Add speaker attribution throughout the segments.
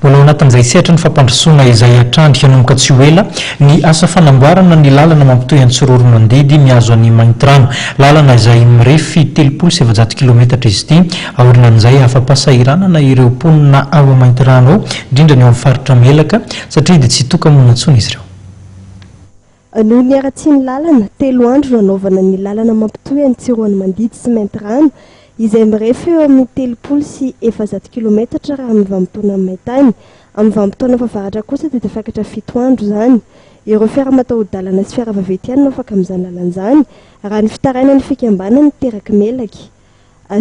Speaker 1: Mbola anatin'izay sehatra ny fampandrosoana izay atrandrika nanomboka tsy ho ela ny asa fanamboarana ny lalana mampitohy an-Tsororo Mandidy mihazo an'i Maintirano, lalana izay mirefy 700 kilometatra izy ity. Aorinan'izay afa-pasahiranana ireo mponina ao Maintirano ao, indrindra ny ao amin'ny faritra Melaka, satria dia tsy toka-monina intsony izy ireo.
Speaker 2: Noho ny aratsiany lalana, 3 andro nanaovana ny lalana mampitohy an-Tsororo Mandidy sy Maintirano, izay mirefy eo amin'ny 700 kilometatra raha amin'ny vanim-potoana maintany. Amin'ny vanim-potoana favaratra kosa dia tafakatra 7 andro izany. Ireo fiara-mataho-dalana sy fiara-vaventy no afaka amin'izany lalana izany, raha ny fitarainan'ny fikambanana teraka Melaky.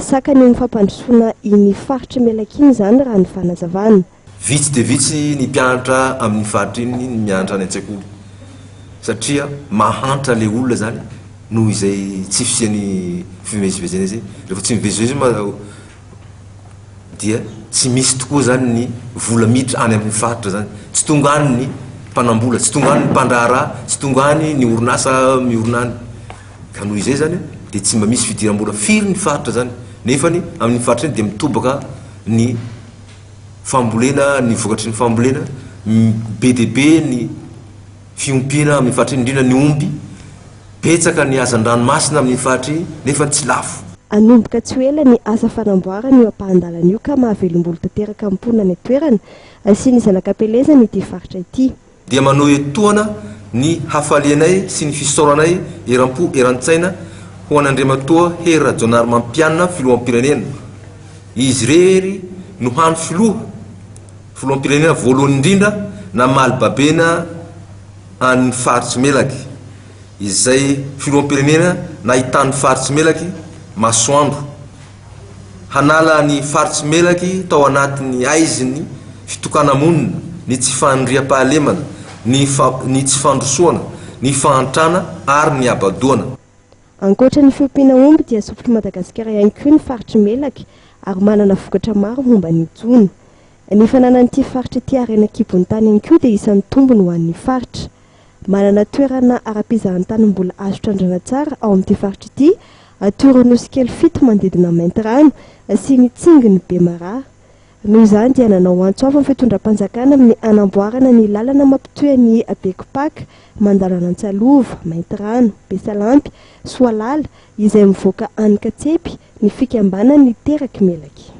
Speaker 2: Sakany ny fampandrosoana iny faritra Melaky iny izany raha ny fanazavana.
Speaker 3: Vitsy dia vitsy ny mpianatra amin'ny faritra iny ny mianatra any an-tsekoly, satria mahantra le olona zany noho izay tsy fisiany fivezivezena izy. Rehefa tsy mivezivezy dia tsy misy tokoa zany ny vola miditra any amin'ny faritra zany, tsy tonga any ny mpanambola, tsy tonga any ny mpandraharaha, tsy tonga any ny orinasa miorina any. Ka noho izay zany dia tsy mba misy fidiram-bola firy ny faritra zany, nefany amin'ny faritra iny dia mitobaka ny fambolena, ny vokatry ny fambolena, be dia be ny fiompiana amin'ny faritra iny, indrindra ny ompy, betsaka ny azan-dranomasina amin'ny faritra iny nefa tsy lafo.
Speaker 2: Anomboka tsy ho ela ny asa fanamboarana io ampahan-dalana io ka mahavelom-bolo tanteraka amin'ny mponina ny toerana asiany zanakam-pelezana ity faritra ity.
Speaker 3: Dia manao etoana ny hafalianay sy ny fisaoranay eram-po eran-tsaina ho an'Andriamatoa Hery Rajaonarimampianina filoham-pirenena. Izy rery no hany filoham-pirenena voalohany indrindra namaly babena an'ny faritsy Melaky. Izay filoham-pirenena nahitany faritsy Melaky masoandro, hanala ny faritsy Melaky tao anatin'ny aiziny fitokana monina, ny tsy fandriam-pahalemana, ny tsy fandrosoana, ny fahantrana ary ny abadoana.
Speaker 2: Ankoatra ny fiompiana omby dia sopotry Madagasikara ihany koa ny faritra Melaky ary manana vokatra maro momba ny itsony. Ny fananan'ity faritra ity harena kibon'ny tany ihany koa dia isan'ny tombony ho an'ny faritra. Manana toerana ara-pizahan-tany mbola azo trandrana tsara ao amin'ity faritra ity, atoron'osy kely 7 manodidina Maintirano sy mitsinginy Bemaraha. Noho izany dia nanao antsoava ny fitondram-panjakana amin'ny anamboarana ny lalana mampitohy an'i Bekopaka mandalo an'Antsalova, Maintirano, Besalampy, Soalala izay mivoaka any Katsepy ny fikambanan'ny teraky Melaky.